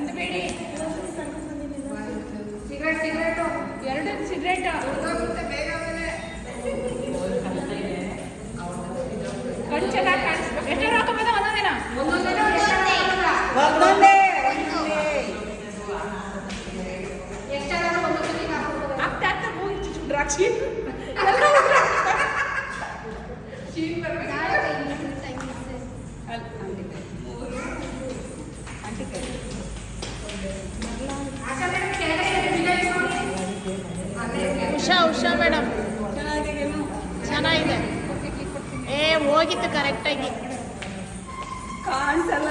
ಅಂದಬೇಡಿ. Cigarette 2 cigarette ಕಣ್ ಚೆನ್ನಾಗಿ ಕಾಣಿಸ್ಬೇಕು. ಎಷ್ಟು ಹಾಕೋಬೋದ ಒಂದೊಂದಿನ ಆಗ್ತಾ ಆಗ್ತಾ ಹೋಗಿ ದ್ರಾಕ್ಷಿ ಉಷಾ ಮೇಡಮ್ ಚೆನ್ನಾಗಿದೆ. ಹೋಗಿತ್ತು ಕರೆಕ್ಟಾಗಿ ಕಾಣಿಸಲ್ಲ